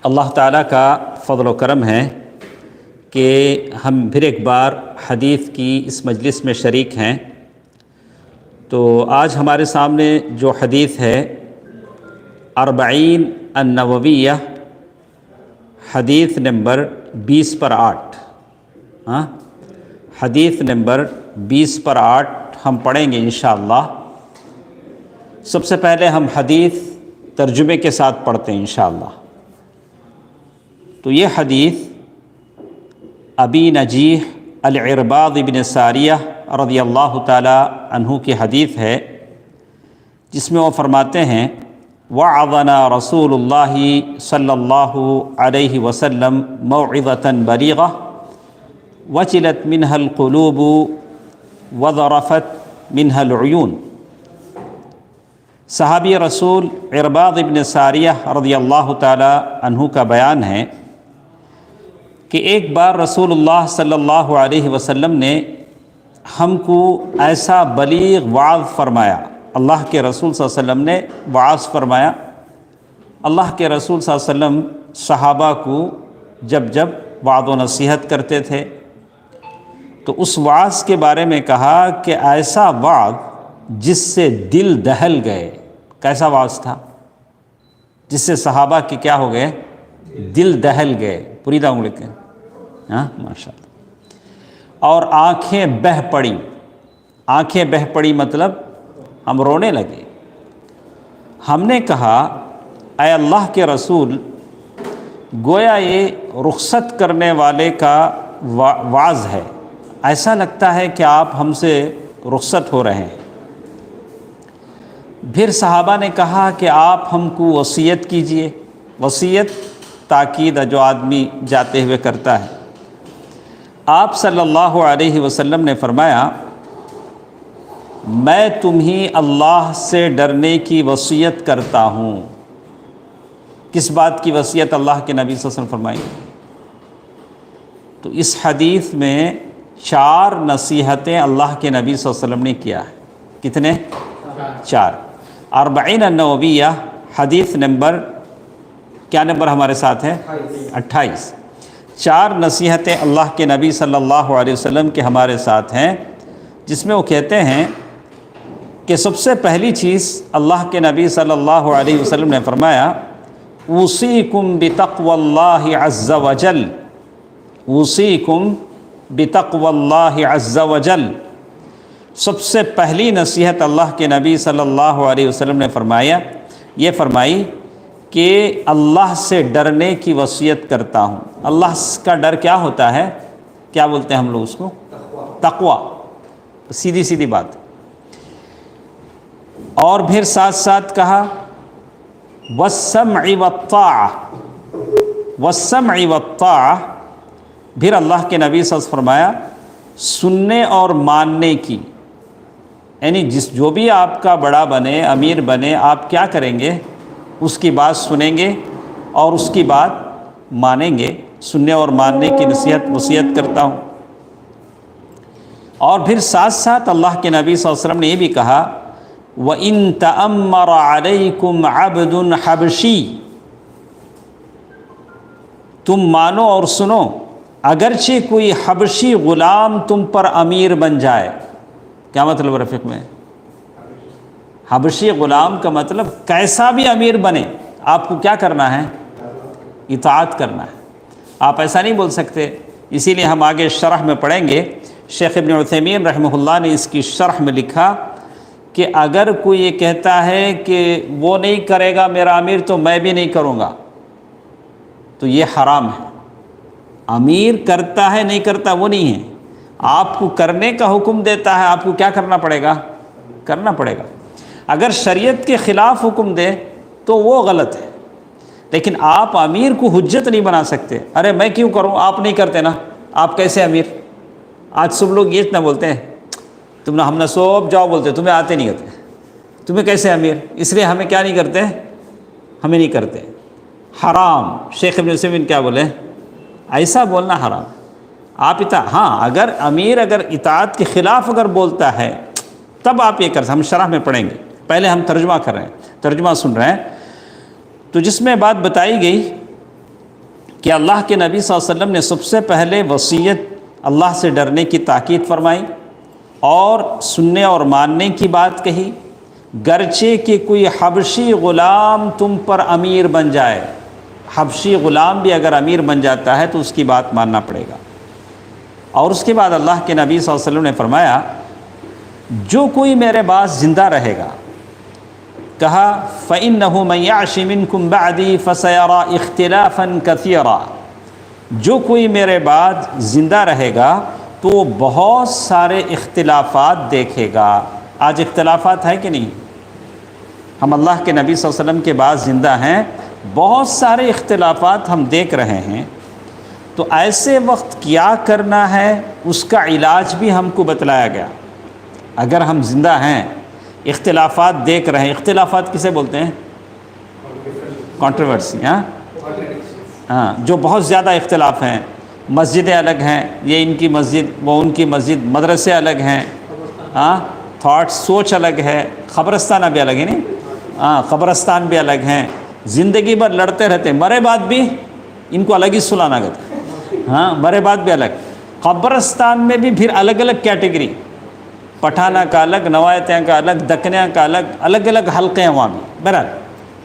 اللہ تعالیٰ کا فضل و کرم ہے کہ ہم پھر ایک بار حدیث کی اس مجلس میں شریک ہیں۔ تو آج ہمارے سامنے جو حدیث ہے اربعین النوویہ، حدیث نمبر 20/8، حدیث نمبر 20/8 ہم پڑھیں گے انشاءاللہ۔ سب سے پہلے ہم حدیث ترجمے کے ساتھ پڑھتے ہیں انشاءاللہ۔ تو یہ حدیث ابی نجیح العرباض بن ساریہ رضی اللہ تعالی عنہ کی حدیث ہے، جس میں وہ فرماتے ہیں وعظنا رسول اللہ صلی اللہ علیہ وسلم موعظۃ بلیغہ وجلت منها القلوب وذرفت منها العیون۔ صحابی رسول عرباض بن ساریہ رضی اللہ تعالی عنہ کا بیان ہے کہ ایک بار رسول اللہ صلی اللہ علیہ وسلم نے ہم کو ایسا بلیغ وعظ فرمایا۔ اللہ کے رسول صلی اللہ علیہ وسلم نے وعظ فرمایا۔ اللہ کے رسول صلی اللہ علیہ وسلم صحابہ کو جب وعظ و نصیحت کرتے تھے تو اس وعظ کے بارے میں کہا کہ ایسا وعظ جس سے دل دہل گئے۔ کیسا وعظ تھا جس سے صحابہ کے کیا ہو گئے؟ دل دہل گئے۔ پوری دعا لکھیں، ماشاء اللہ۔ اور آنکھیں بہہ پڑی۔ آنکھیں بہہ پڑی مطلب ہم رونے لگے۔ ہم نے کہا اے اللہ کے رسول، گویا یہ رخصت کرنے والے کا وعظ ہے، ایسا لگتا ہے کہ آپ ہم سے رخصت ہو رہے ہیں۔ پھر صحابہ نے کہا کہ آپ ہم کو وصیت کیجئے۔ وصیت تاکید جو آدمی جاتے ہوئے کرتا ہے۔ آپ صلی اللہ علیہ وسلم نے فرمایا میں تمہیں اللہ سے ڈرنے کی وصیت کرتا ہوں۔ کس بات کی وصیت اللہ کے نبی صلی اللہ علیہ وسلم فرمائی؟ تو اس حدیث میں 4 نصیحتیں اللہ کے نبی صلی اللہ علیہ وسلم نے کیا ہے۔ کتنے؟ 4۔ اربعین النوویہ حدیث نمبر کیا نمبر ہمارے ساتھ ہے؟ 28۔ 4 نصیحتیں اللہ کے نبی صلی اللہ علیہ وسلم کے ہمارے ساتھ ہیں، جس میں وہ کہتے ہیں کہ سب سے پہلی چیز اللہ کے نبی صلی اللہ علیہ وسلم نے فرمایا اوصیکم بتقوی اللہ عز وجل، اوصیکم بتقوی اللہ عز وجل۔ سب سے پہلی نصیحت اللہ کے نبی صلی اللہ علیہ وسلم نے فرمائی کہ اللہ سے ڈرنے کی وصیت کرتا ہوں۔ اللہ کا ڈر کیا ہوتا ہے؟ کیا بولتے ہیں ہم لوگ اس کو؟ تقوی۔ سیدھی سیدھی بات۔ اور پھر ساتھ ساتھ کہا والسمع والطاعہ، والسمع والطاعہ۔ پھر اللہ کے نبی صلی اللہ علیہ وسلم فرمایا سننے اور ماننے کی، یعنی جو بھی آپ کا بڑا بنے، امیر بنے، آپ کیا کریں گے؟ اس کی بات سنیں گے اور اس کی بات مانیں گے۔ سننے اور ماننے کی وصیت کرتا ہوں۔ اور پھر ساتھ ساتھ اللہ کے نبی صلی اللہ علیہ وسلم نے یہ بھی کہا وَإِن تَأَمَّرَ عَلَيْكُمْ عَبْدٌ حَبْشِي، تم مانو اور سنو اگرچہ کوئی حبشی غلام تم پر امیر بن جائے۔ کیا مطلب رفیق میں؟ حبشی غلام کا مطلب کیسا بھی امیر بنے، آپ کو کیا کرنا ہے؟ اطاعت کرنا ہے۔ آپ ایسا نہیں بول سکتے۔ اسی لیے ہم آگے شرح میں پڑھیں گے، شیخ ابن عثیمین رحمہ اللہ نے اس کی شرح میں لکھا کہ اگر کوئی یہ کہتا ہے کہ وہ نہیں کرے گا میرا امیر تو میں بھی نہیں کروں گا، تو یہ حرام ہے۔ امیر کرتا ہے نہیں کرتا وہ نہیں ہے، آپ کو کرنے کا حکم دیتا ہے، آپ کو کیا کرنا پڑے گا؟ کرنا پڑے گا۔ اگر شریعت کے خلاف حکم دے تو وہ غلط ہے، لیکن آپ امیر کو حجت نہیں بنا سکتے۔ ارے میں کیوں کروں، آپ نہیں کرتے نا، آپ کیسے امیر؟ آج سب لوگ یہ اتنا بولتے ہیں ہم نے سب جاؤ بولتے، تمہیں آتے نہیں ہوتے، تمہیں کیسے امیر؟ اس لیے ہمیں کیا نہیں کرتے؟ ہمیں نہیں کرتے۔ حرام۔ شیخ ابن عثیمین کیا بولے؟ ایسا بولنا حرام۔ آپ اگر امیر اگر اطاعت کے خلاف اگر بولتا ہے تب آپ یہ ہم شرح میں پڑھیں گے، پہلے ہم ترجمہ کر رہے ہیں، ترجمہ سن رہے ہیں۔ تو جس میں بات بتائی گئی کہ اللہ کے نبی صلی اللہ علیہ وسلم نے سب سے پہلے وصیت اللہ سے ڈرنے کی تاکید فرمائی اور سننے اور ماننے کی بات کہی، گرچہ کہ کوئی حبشی غلام تم پر امیر بن جائے، حبشی غلام بھی اگر امیر بن جاتا ہے تو اس کی بات ماننا پڑے گا۔ اور اس کے بعد اللہ کے نبی صلی اللہ علیہ وسلم نے فرمایا جو کوئی میرے بعد زندہ رہے گا، کہا فَإِنَّهُ مَن يَعْشِ مِنكُم بَعْدِي فَسَيَرَىٰ اخْتِلَافًا كَثِيرًا، جو کوئی میرے بعد زندہ رہے گا تو وہ بہت سارے اختلافات دیکھے گا۔ آج اختلافات ہے کہ نہیں؟ ہم اللہ کے نبی صلی اللہ علیہ وسلم کے بعد زندہ ہیں، بہت سارے اختلافات ہم دیکھ رہے ہیں، تو ایسے وقت کیا کرنا ہے اس کا علاج بھی ہم کو بتلایا گیا۔ اگر ہم زندہ ہیں، اختلافات دیکھ رہے ہیں، اختلافات کسے بولتے ہیں؟ کنٹروورسی، ہاں، جو بہت زیادہ اختلاف ہیں، مسجدیں الگ ہیں، یہ ان کی مسجد وہ ان کی مسجد، مدرسے الگ ہیں، ہاں، تھاٹ سوچ الگ ہے، قبرستان ابھی الگ ہے نہیں، ہاں، قبرستان بھی الگ ہیں، زندگی بھر لڑتے رہتے، مرے بعد بھی ان کو الگ ہی سلانا گیا، ہاں، مرے بعد بھی الگ۔ قبرستان میں بھی پھر الگ الگ کیٹیگری، پٹھانہ کا الگ، نوایتیاں کا الگ، دکنیاں کا الگ، الگ الگ حلقے ہیں وہاں بھی، بہرحال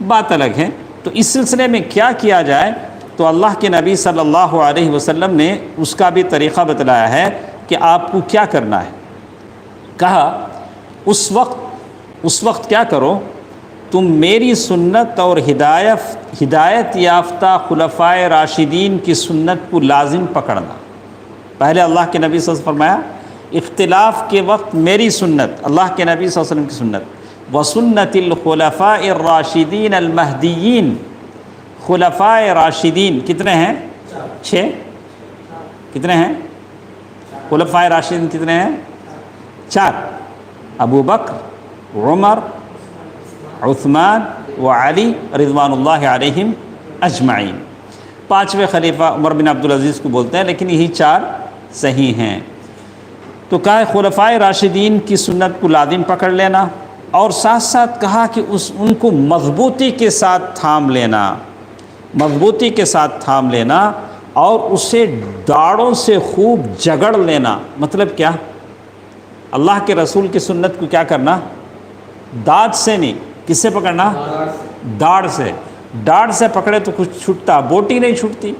بات الگ ہے۔ تو اس سلسلے میں کیا کیا جائے، تو اللہ کے نبی صلی اللہ علیہ وسلم نے اس کا بھی طریقہ بتلایا ہے کہ آپ کو کیا کرنا ہے۔ کہا اس وقت کیا کرو، تم میری سنت اور ہدایت یافتہ خلفائے راشدین کی سنت کو لازم پکڑنا۔ پہلے اللہ کے نبی صلی اللہ علیہ وسلم فرمایا اختلاف کے وقت میری سنت، اللہ کے نبی صلی اللہ علیہ وسلم کی سنت، وسنت الخلفاء الراشدین المہدیین۔ خلفائے راشدین کتنے ہیں؟ 6۔ کتنے ہیں خلفائے راشدین؟ کتنے ہیں؟ 4، ابو بکر، عمر، عثمان و علی رضوان اللہ علیہم اجمعین۔ 5ویں خلیفہ عمر بن عبدالعزیز کو بولتے ہیں، لیکن یہی 4 صحیح ہیں۔ تو کہا خلفائے راشدین کی سنت کو لازم پکڑ لینا، اور ساتھ ساتھ کہا کہ ان کو مضبوطی کے ساتھ تھام لینا، مضبوطی کے ساتھ تھام لینا، اور اسے داڑوں سے خوب جگڑ لینا۔ مطلب کیا؟ اللہ کے رسول کی سنت کو کیا کرنا؟ دانت سے نہیں، کس سے پکڑنا؟ داڑھ سے۔ داڑھ سے پکڑے تو کچھ چھوٹتا، بوٹی نہیں چھوٹتی،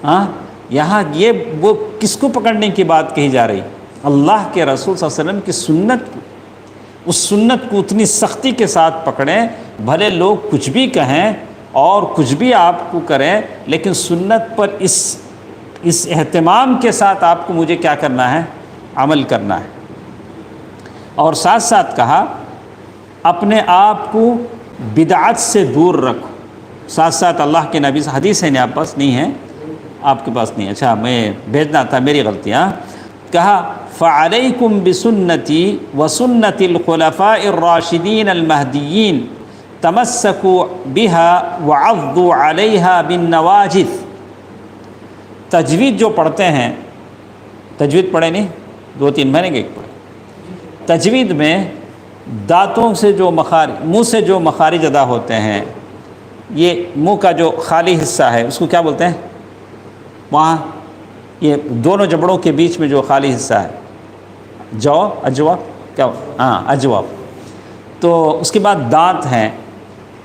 ہاں۔ یہاں یہ وہ کس کو پکڑنے کی بات کہی جا رہی؟ اللہ کے رسول صلی اللہ علیہ وسلم کی سنت کو۔ اس سنت کو اتنی سختی کے ساتھ پکڑیں، بھلے لوگ کچھ بھی کہیں اور کچھ بھی آپ کو کریں، لیکن سنت پر اس اہتمام کے ساتھ آپ کو مجھے کیا کرنا ہے؟ عمل کرنا ہے۔ اور ساتھ ساتھ کہا اپنے آپ کو بدعت سے دور رکھو۔ ساتھ ساتھ اللہ کے نبی سے حدیث ہے، آپ پاس نہیں ہے؟ آپ کے پاس نہیں؟ اچھا، میں بھیجنا تھا، میری غلطیاں۔ کہا فعلیکم بسنتی وسنت الخلفاء الراشدین المہدیین تمسکوا بها وعضوا علیہا بالنواجذ۔ تجوید جو پڑھتے ہیں، تجوید پڑھے نہیں؟ 2-3 مہینے کے ایک پڑھے۔ تجوید میں دانتوں سے جو مخارج، منہ سے جو مخارج ادا ہوتے ہیں، یہ منہ کا جو خالی حصہ ہے اس کو کیا بولتے ہیں؟ وہاں یہ دونوں جبڑوں کے بیچ میں جو خالی حصہ ہے، اجوا، کیا؟ ہاں، اجوا۔ تو اس کے بعد دانت ہیں،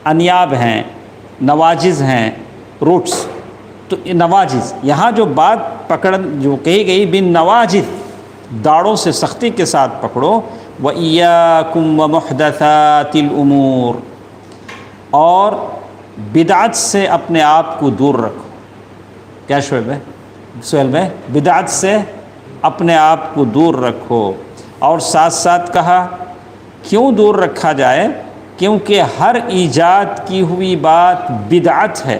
انیاب ہیں، نواجز ہیں، روٹس۔ تو نواجز، یہاں جو بات جو کہی گئی بن نواجز، داڑوں سے سختی کے ساتھ پکڑو۔ وَإِيَّاكُمْ وَمُحْدَثَاتِ الْأُمُورِ، اور بدعت سے اپنے آپ کو دور رکھو۔ کیا سہیل بھائی؟ بدعت سے اپنے آپ کو دور رکھو۔ اور ساتھ ساتھ کہا کیوں دور رکھا جائے؟ کیونکہ ہر ایجاد کی ہوئی بات بدعت ہے،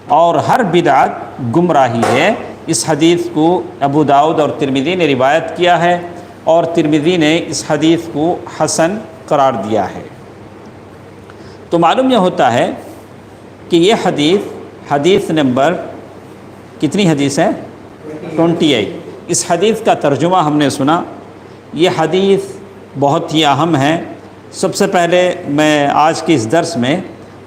اور ہر بدعت گمراہی ہے۔ اس حدیث کو ابو داؤد اور ترمذی نے روایت کیا ہے، اور ترمذی نے اس حدیث کو حسن قرار دیا ہے۔ تو معلوم یہ ہوتا ہے کہ یہ حدیث نمبر کتنی حدیث ہے؟ 28۔ اس حدیث کا ترجمہ ہم نے سنا۔ یہ حدیث بہت ہی اہم ہے۔ سب سے پہلے میں آج کے اس درس میں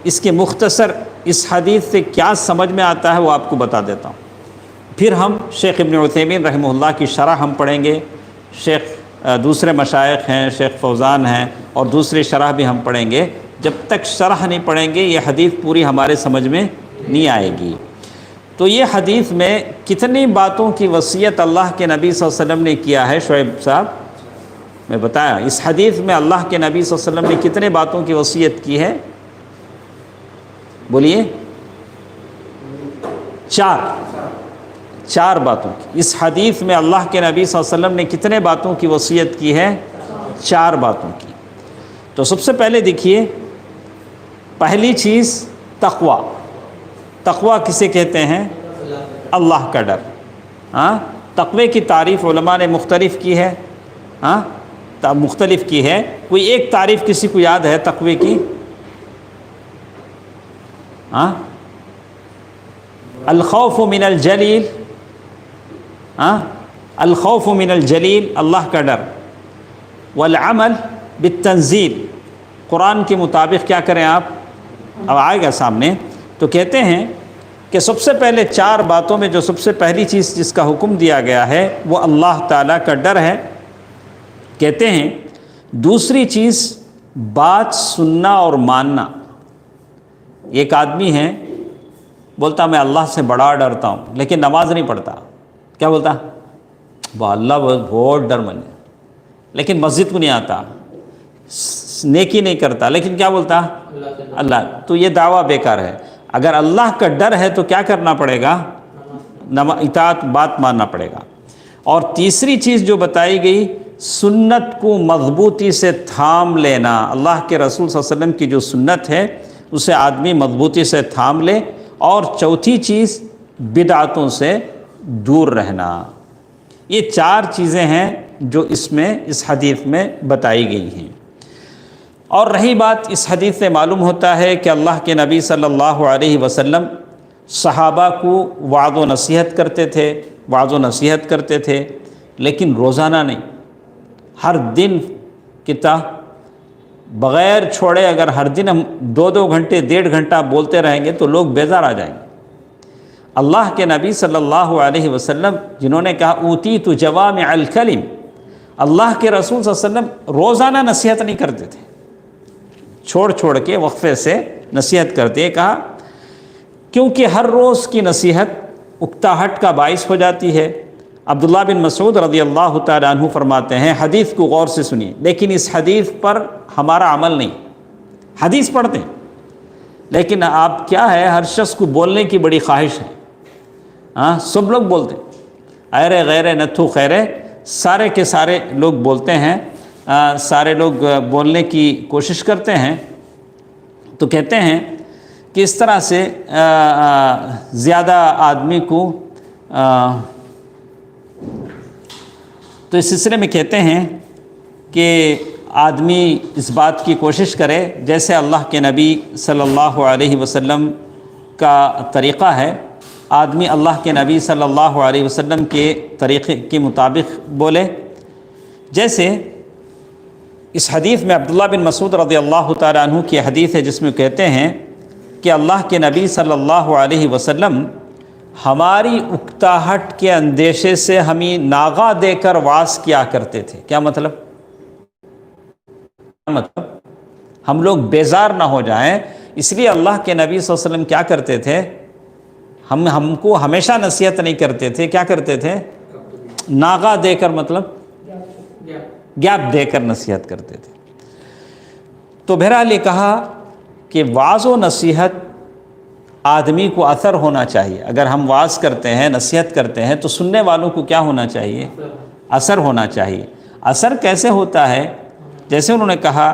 اس کے مختصر اس حدیث سے کیا سمجھ میں آتا ہے وہ آپ کو بتا دیتا ہوں، پھر ہم شیخ ابن عثیمین رحمہ اللہ کی شرح ہم پڑھیں گے، دوسرے مشائخ ہیں، شیخ فوزان ہیں، اور دوسری شرح بھی ہم پڑھیں گے۔ جب تک شرح نہیں پڑھیں گے یہ حدیث پوری ہمارے سمجھ میں نہیں آئے گی۔ تو یہ حدیث میں کتنی باتوں کی وصیت اللہ کے نبی صلی اللہ علیہ وسلم نے کیا ہے شعیب صاحب؟ میں بتایا اس حدیث میں اللہ کے نبی صلی اللہ علیہ وسلم نے کتنے باتوں کی وصیت کی ہے؟ بولیے۔ چار باتوں کی۔ اس حدیث میں اللہ کے نبی صلی اللہ علیہ وسلم نے کتنے باتوں کی وصیت کی ہے؟ 4 باتوں کی۔ تو سب سے پہلے دیکھیے، پہلی چیز تقوی۔ تقوی کسے کہتے ہیں؟ اللہ کا ڈر۔ تقوی کی تعریف علماء نے مختلف کی ہے، کوئی ایک تعریف کسی کو یاد ہے تقوی کی؟ الخوف من الجلیل، الخوف من الجلیل اللہ کا ڈر، والعمل بالتنزیل، قرآن کے مطابق کیا کریں آپ؟ اب آئے گا سامنے۔ تو کہتے ہیں کہ سب سے پہلے 4 باتوں میں جو سب سے پہلی چیز جس کا حکم دیا گیا ہے وہ اللہ تعالیٰ کا ڈر ہے۔ کہتے ہیں دوسری چیز بات سننا اور ماننا۔ ایک آدمی ہے بولتا میں اللہ سے بڑا ڈرتا ہوں لیکن نماز نہیں پڑھتا، کیا بولتا؟ وہ اللہ بہت ڈر منے، لیکن مسجد کو نہیں آتا، نیکی نہیں کرتا، لیکن کیا بولتا؟ اللہ۔ تو یہ دعویٰ بیکار ہے۔ اگر اللہ کا ڈر ہے تو کیا کرنا پڑے گا؟ اطاعت، بات ماننا پڑے گا۔ اور تیسری چیز جو بتائی گئی، سنت کو مضبوطی سے تھام لینا۔ اللہ کے رسول صلی اللہ علیہ وسلم کی جو سنت ہے اسے آدمی مضبوطی سے تھام لے۔ اور چوتھی چیز بدعتوں سے دور رہنا۔ یہ 4 چیزیں ہیں جو اس حدیث میں بتائی گئی ہیں۔ اور رہی بات، اس حدیث سے معلوم ہوتا ہے کہ اللہ کے نبی صلی اللہ علیہ وسلم صحابہ کو وعظ و نصیحت کرتے تھے، لیکن روزانہ نہیں، ہر دن بغیر چھوڑے۔ اگر ہر دن ہم 2 گھنٹے 1.5 گھنٹہ بولتے رہیں گے تو لوگ بیزار آ جائیں گے۔ اللہ کے نبی صلی اللہ علیہ وسلم جنہوں نے کہا اوتیت جوامع الکلم، اللہ کے رسول صلی اللہ علیہ وسلم روزانہ نصیحت نہیں کرتے تھے، چھوڑ کے وقفے سے نصیحت کرتے۔ کہا کیونکہ ہر روز کی نصیحت اکتاہٹ کا باعث ہو جاتی ہے۔ عبداللہ بن مسعود رضی اللہ تعالیٰ عنہ فرماتے ہیں، حدیث کو غور سے سنیے، لیکن اس حدیث پر ہمارا عمل نہیں۔ حدیث پڑھتے ہیں لیکن آپ کیا ہے، ہر شخص کو بولنے کی بڑی خواہش ہے، سب لوگ بولتے ہیں، ایرے غیرے نتھو خیرے، سارے کے سارے لوگ بولتے ہیں، سارے لوگ بولنے کی کوشش کرتے ہیں۔ تو کہتے ہیں کہ اس طرح سے زیادہ آدمی کو تو اس سلسلے میں کہتے ہیں کہ آدمی اس بات کی کوشش کرے جیسے اللہ کے نبی صلی اللہ علیہ وسلم کا طریقہ ہے، آدمی اللہ کے نبی صلی اللہ علیہ وسلم کے طریقے کے مطابق بولے۔ جیسے اس حدیث میں عبداللہ بن مسعود رضی اللہ تعالیٰ عنہ کی حدیث ہے جس میں کہتے ہیں کہ اللہ کے نبی صلی اللہ علیہ وسلم ہماری اکتاہٹ کے اندیشے سے ہمیں ناغہ دے کر واعظ کیا کرتے تھے۔ کیا مطلب؟ ہم لوگ بیزار نہ ہو جائیں، اس لیے اللہ کے نبی صلی اللہ علیہ وسلم کیا کرتے تھے؟ ہم کو ہمیشہ نصیحت نہیں کرتے تھے، کیا کرتے تھے؟ ناغہ دے کر، مطلب گیپ دے کر نصیحت کرتے تھے۔ تو بہرحال یہ کہا کہ وعظ و نصیحت آدمی کو اثر ہونا چاہیے۔ اگر ہم وعظ کرتے ہیں، نصیحت کرتے ہیں تو سننے والوں کو کیا ہونا چاہیے؟ اثر ہونا چاہیے۔ اثر کیسے ہوتا ہے؟ جیسے انہوں نے کہا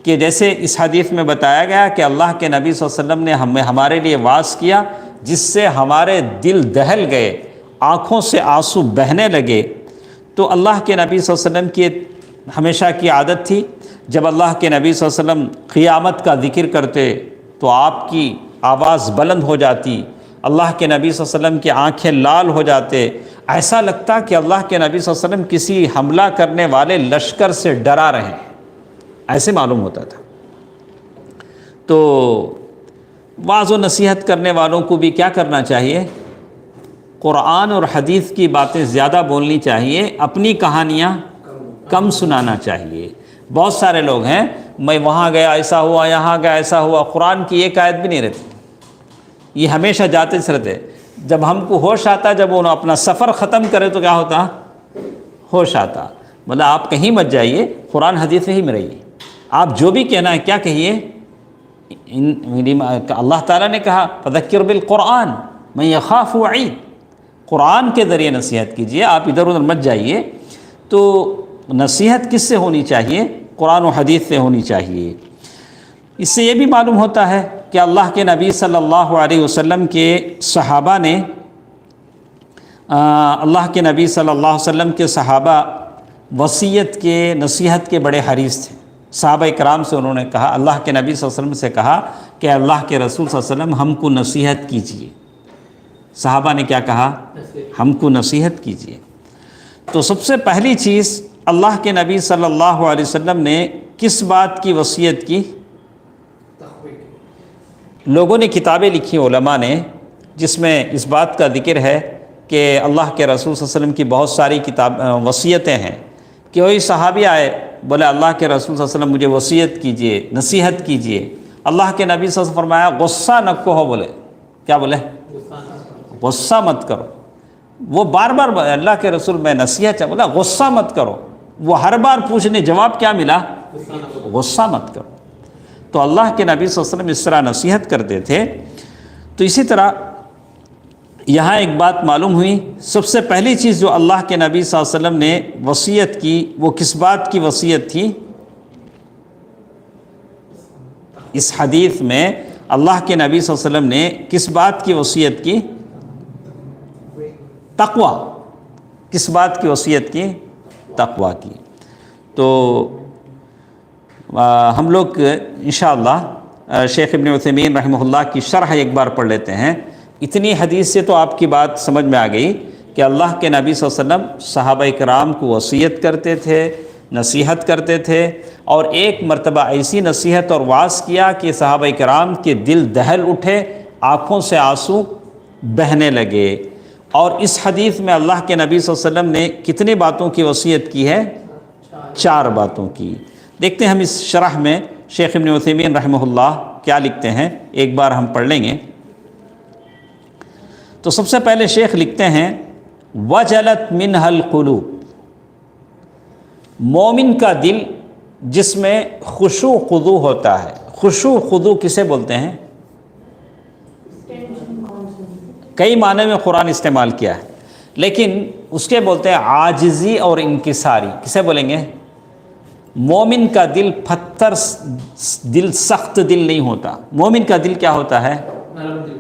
کہ جیسے اس حدیث میں بتایا گیا کہ اللہ کے نبی صلی اللہ علیہ وسلم نے ہمارے لیے وعظ کیا جس سے ہمارے دل دہل گئے، آنکھوں سے آنسو بہنے لگے۔ تو اللہ کے نبی صلی اللہ علیہ وسلم کی ہمیشہ کی عادت تھی، جب اللہ کے نبی صلی اللہ علیہ وسلم قیامت کا ذکر کرتے تو آپ کی آواز بلند ہو جاتی، اللہ کے نبی صلی اللہ علیہ وسلم کی آنکھیں لال ہو جاتے، ایسا لگتا کہ اللہ کے نبی صلی اللہ علیہ وسلم کسی حملہ کرنے والے لشکر سے ڈرا رہے ہیں، ایسے معلوم ہوتا تھا۔ تو واعظ و نصیحت کرنے والوں کو بھی کیا کرنا چاہیے؟ قرآن اور حدیث کی باتیں زیادہ بولنی چاہیے، اپنی کہانیاں کم سنانا چاہیے۔ بہت سارے لوگ ہیں، میں وہاں گیا ایسا ہوا، یہاں گیا ایسا ہوا، قرآن کی ایک آیت بھی نہیں رہتی، یہ ہمیشہ جاتے رہتے۔ جب ہم کو ہوش آتا، جب وہ اپنا سفر ختم کرے تو کیا ہوتا؟ ہوش آتا۔ مطلب آپ کہیں مت جائیے، قرآن حدیث ہی میں رہیے، آپ جو بھی کہنا ہے کیا کہیے؟ اللہ تعالیٰ نے کہا فذکر بالقرآن من یخاف وعید، قرآن کے ذریعے نصیحت کیجئے، آپ ادھر ادھر مت جائیے۔ تو نصیحت کس سے ہونی چاہیے؟ قرآن و حدیث سے ہونی چاہیے۔ اس سے یہ بھی معلوم ہوتا ہے کہ اللہ کے نبی صلی اللہ علیہ وسلم کے صحابہ نے اللہ کے نبی صلی اللہ علیہ وسلم کے صحابہ وصیت کے، نصیحت کے بڑے حریص تھے۔ صحابہ کرام سے انہوں نے کہا، اللہ کے نبی صلی اللہ علیہ وسلم سے کہا کہ اللہ کے رسول صلی اللہ علیہ وسلم ہم کو نصیحت کیجیے۔ صحابہ نے کیا کہا؟ ہم کو نصیحت کیجیے۔ تو سب سے پہلی چیز اللہ کے نبی صلی اللہ علیہ وسلم نے کس بات کی وصیت کی؟ لوگوں نے کتابیں لکھی علماء نے، جس میں اس بات کا ذکر ہے کہ اللہ کے رسول صلی اللہ علیہ وسلم کی بہت ساری وصیتیں ہیں کہ وہی صحابی آئے، بولے اللہ کے رسول صلی اللہ علیہ وسلم مجھے وصیت کیجئے، نصیحت کیجئے۔ اللہ کے نبی صلی اللہ علیہ وسلم فرمایا غصہ نہ کہو، بولے کیا بولے؟ غصہ مت کرو۔ وہ بار بار اللہ کے رسول میں نصیحت ہے، بولا غصہ مت کرو۔ وہ ہر بار پوچھنے جواب کیا ملا؟ غصہ مت کرو۔ تو اللہ کے نبی صلی اللہ علیہ وسلم اس طرح نصیحت کرتے تھے۔ تو اسی طرح یہاں ایک بات معلوم ہوئی، سب سے پہلی چیز جو اللہ کے نبی صلی اللہ علیہ وسلم نے وصیت کی، وہ کس بات کی وصیت تھی؟ اس حدیث میں اللہ کے نبی صلی اللہ علیہ وسلم نے کس بات کی وصیت کی؟ تقوی۔ کس بات کی وصیت کی؟ تقوی کی۔ تو ہم لوگ انشاءاللہ شیخ ابن عثیمین رحمہ اللہ کی شرح ایک بار پڑھ لیتے ہیں۔ اتنی حدیث سے تو آپ کی بات سمجھ میں آ گئی کہ اللہ کے نبی صلی اللہ علیہ وسلم صحابہ کرام کو وصیت کرتے تھے، نصیحت کرتے تھے، اور ایک مرتبہ ایسی نصیحت اور وعظ کیا کہ صحابہ کرام کے دل دہل اٹھے، آنکھوں سے آنسو بہنے لگے۔ اور اس حدیث میں اللہ کے نبی صلی اللہ علیہ وسلم نے کتنی باتوں کی وصیت کی ہے؟ 4 باتوں کی۔ دیکھتے ہیں ہم اس شرح میں شیخ ابن عثیمین رحمہ اللہ کیا لکھتے ہیں، ایک بار ہم پڑھ لیں گے۔ تو سب سے پہلے شیخ لکھتے ہیں وجلت منہ القلوب، مومن کا دل جس میں خشوع خضوع ہوتا ہے۔ خشوع خضوع کسے بولتے ہیں؟ کئی معنی میں قرآن استعمال کیا ہے، لیکن اس کے بولتے ہیں عاجزی اور انکساری۔ کسے بولیں گے؟ مومن کا دل پتھر دل، سخت دل نہیں ہوتا۔ مومن کا دل کیا ہوتا ہے؟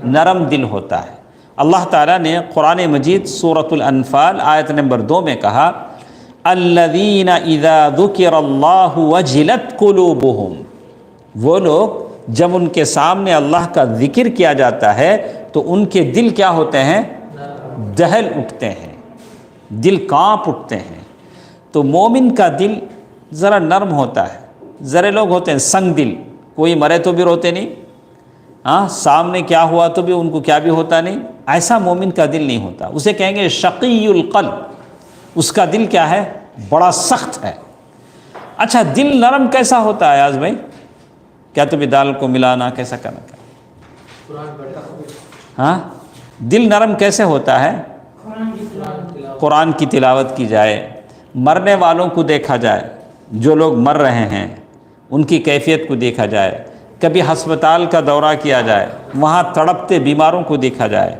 نرم دل ہوتا ہے۔ اللہ تعالیٰ نے قرآن مجید سورۃ الانفال آیت نمبر 2 میں کہا الذین اذا ذکر اللہ وجلت قلوبہم، وہ لوگ جب ان کے سامنے اللہ کا ذکر کیا جاتا ہے تو ان کے دل کیا ہوتے ہیں؟ دہل اٹھتے ہیں، دل کانپ اٹھتے ہیں۔ تو مومن کا دل ذرا نرم ہوتا ہے۔ ذرے لوگ ہوتے ہیں سنگ دل، کوئی مرے تو بھی روتے نہیں، سامنے کیا ہوا تو بھی ان کو کیا بھی ہوتا نہیں۔ ایسا مومن کا دل نہیں ہوتا، اسے کہیں گے شقی القلب، اس کا دل کیا ہے؟ بڑا سخت ہے۔ اچھا دل نرم کیسا ہوتا ہے آج بھائی؟ کیا تو بھی دال کو ملانا کیسا کرنا؟ ہاں دل نرم کیسے ہوتا ہے؟ قرآن کی تلاوت کی جائے، مرنے والوں کو دیکھا جائے، جو لوگ مر رہے ہیں ان کی کیفیت کو دیکھا جائے، کبھی ہسپتال کا دورہ کیا جائے، وہاں تڑپتے بیماروں کو دیکھا جائے۔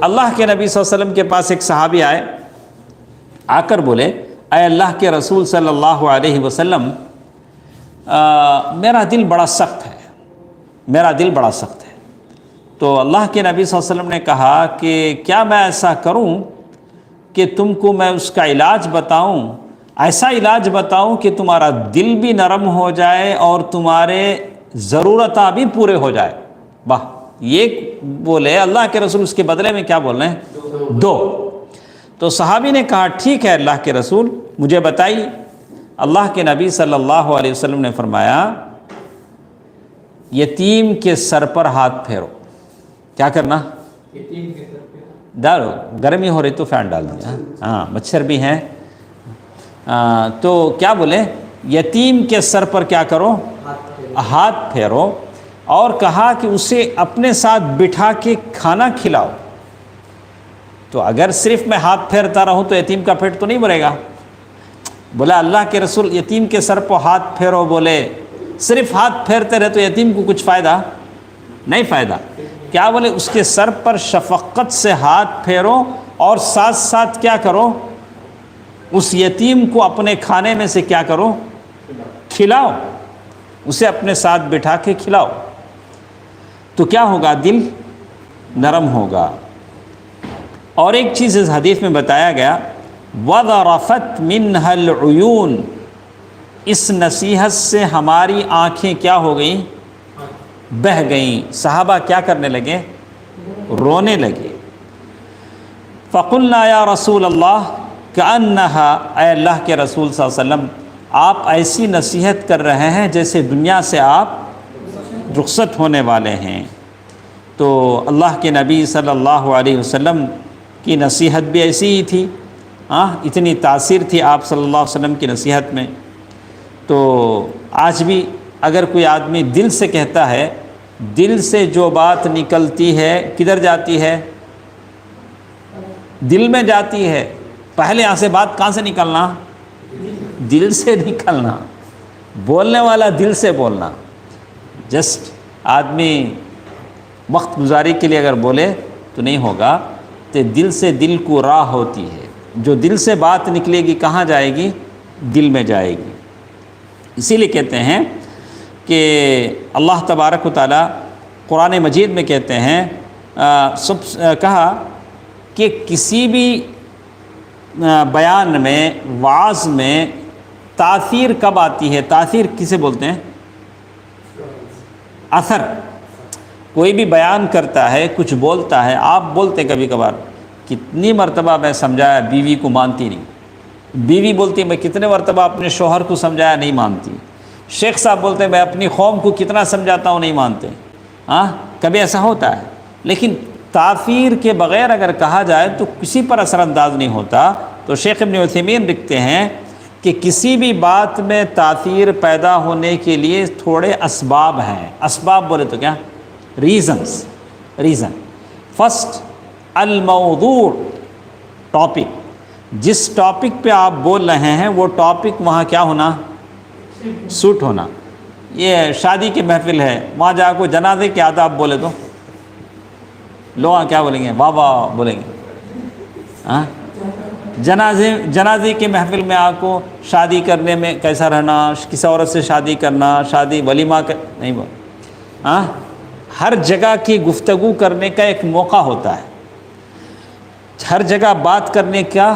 اللہ کے نبی صلی اللہ علیہ وسلم کے پاس ایک صحابی آئے، آ کر بولے اے اللہ کے رسول صلی اللہ علیہ وسلم، میرا دل بڑا سخت ہے، میرا دل بڑا سخت ہے۔ تو اللہ کے نبی صلی اللہ علیہ وسلم نے کہا کہ کیا میں ایسا کروں کہ تم کو میں اس کا علاج بتاؤں، ایسا علاج بتاؤں کہ تمہارا دل بھی نرم ہو جائے اور تمہارے ضرورتاں بھی پورے ہو جائے؟ واہ، یہ بولے اللہ کے رسول، اس کے بدلے میں کیا بول رہے ہیں؟ 2۔ تو صحابی نے کہا ٹھیک ہے اللہ کے رسول، مجھے بتائیے۔ اللہ کے نبی صلی اللہ علیہ وسلم نے فرمایا یتیم کے سر پر ہاتھ پھیرو. کیا کرنا؟ یتیم کے سر پہ ڈالو. گرمی ہو رہی تو فین ڈال دیا. ہاں مچھر بھی ہیں. تو کیا بولے؟ یتیم کے سر پر کیا کرو؟ ہاتھ پھیرو. اور کہا کہ اسے اپنے ساتھ بٹھا کے کھانا کھلاؤ. تو اگر صرف میں ہاتھ پھیرتا رہوں تو یتیم کا پیٹ تو نہیں بھرے گا. بولا اللہ کے رسول یتیم کے سر پر ہاتھ پھیرو. بولے صرف ہاتھ پھیرتے رہے تو یتیم کو کچھ فائدہ نہیں. فائدہ کیا؟ بولے اس کے سر پر شفقت سے ہاتھ پھیرو اور ساتھ ساتھ کیا کرو؟ اس یتیم کو اپنے کھانے میں سے کیا کرو؟ کھلاؤ. اسے اپنے ساتھ بٹھا کے کھلاؤ. تو کیا ہوگا؟ دل نرم ہوگا. اور ایک چیز اس حدیث میں بتایا گیا وَذَرَفَتْ مِنْهَا الْعُيُونَ. اس نصیحت سے ہماری آنکھیں کیا ہو گئیں؟ بہہ گئیں. صحابہ کیا کرنے لگے؟ رونے لگے. فَقُلْنَا يَا رَسُولَ اللَّهِ كَأَنَّهَا. اے اللہ کے رسول صلی اللہ علیہ وسلم آپ ایسی نصیحت کر رہے ہیں جیسے دنیا سے آپ رخصت ہونے والے ہیں. تو اللہ کے نبی صلی اللہ علیہ وسلم کی نصیحت بھی ایسی ہی تھی. اتنی تاثیر تھی آپ صلی اللہ علیہ وسلم کی نصیحت میں. تو آج بھی اگر کوئی آدمی دل سے کہتا ہے، دل سے جو بات نکلتی ہے کدھر جاتی ہے؟ دل میں جاتی ہے. پہلے یہاں سے بات کہاں سے نکلنا؟ دل سے نکلنا. بولنے والا دل سے بولنا. جسٹ آدمی وقت گزاری کے لیے اگر بولے تو نہیں ہوگا. تو دل سے دل کو راہ ہوتی ہے. جو دل سے بات نکلے گی کہاں جائے گی؟ دل میں جائے گی. اسی لیے کہتے ہیں کہ اللہ تبارک و تعالیٰ قرآن مجید میں کہتے ہیں کہا کہ کسی بھی بیان میں، وعظ میں تاثیر کب آتی ہے؟ تاثیر کسے بولتے ہیں؟ اثر. کوئی بھی بیان کرتا ہے، کچھ بولتا ہے. آپ بولتے کبھی کبھار کتنی مرتبہ میں سمجھایا بیوی کو مانتی نہیں. بیوی بولتی میں کتنے مرتبہ اپنے شوہر کو سمجھایا نہیں مانتی. شیخ صاحب بولتے ہیں میں اپنی قوم کو کتنا سمجھاتا ہوں نہیں مانتے. کبھی ایسا ہوتا ہے. لیکن تاثیر کے بغیر اگر کہا جائے تو کسی پر اثر انداز نہیں ہوتا. تو شیخ ابن عثیمین لکھتے ہیں کہ کسی بھی بات میں تاثیر پیدا ہونے کے لیے تھوڑے اسباب ہیں. اسباب بولے تو کیا؟ ریزن. فرسٹ الموضوع، ٹاپک. جس ٹاپک پہ آپ بول رہے ہیں وہ ٹاپک وہاں کیا ہونا؟ سوٹ ہونا. یہ شادی کی محفل ہے، وہاں جا کو جنازے کے آداب بولے تو لوگ کیا بولیں گے؟ واہ واہ بولیں گے. جنازے کے محفل میں آپ کو شادی کرنے میں کیسا رہنا، کسی عورت سے شادی کرنا، شادی ولیمہ نہیں بول. ہر جگہ کی گفتگو کرنے کا ایک موقع ہوتا ہے. ہر جگہ بات کرنے کا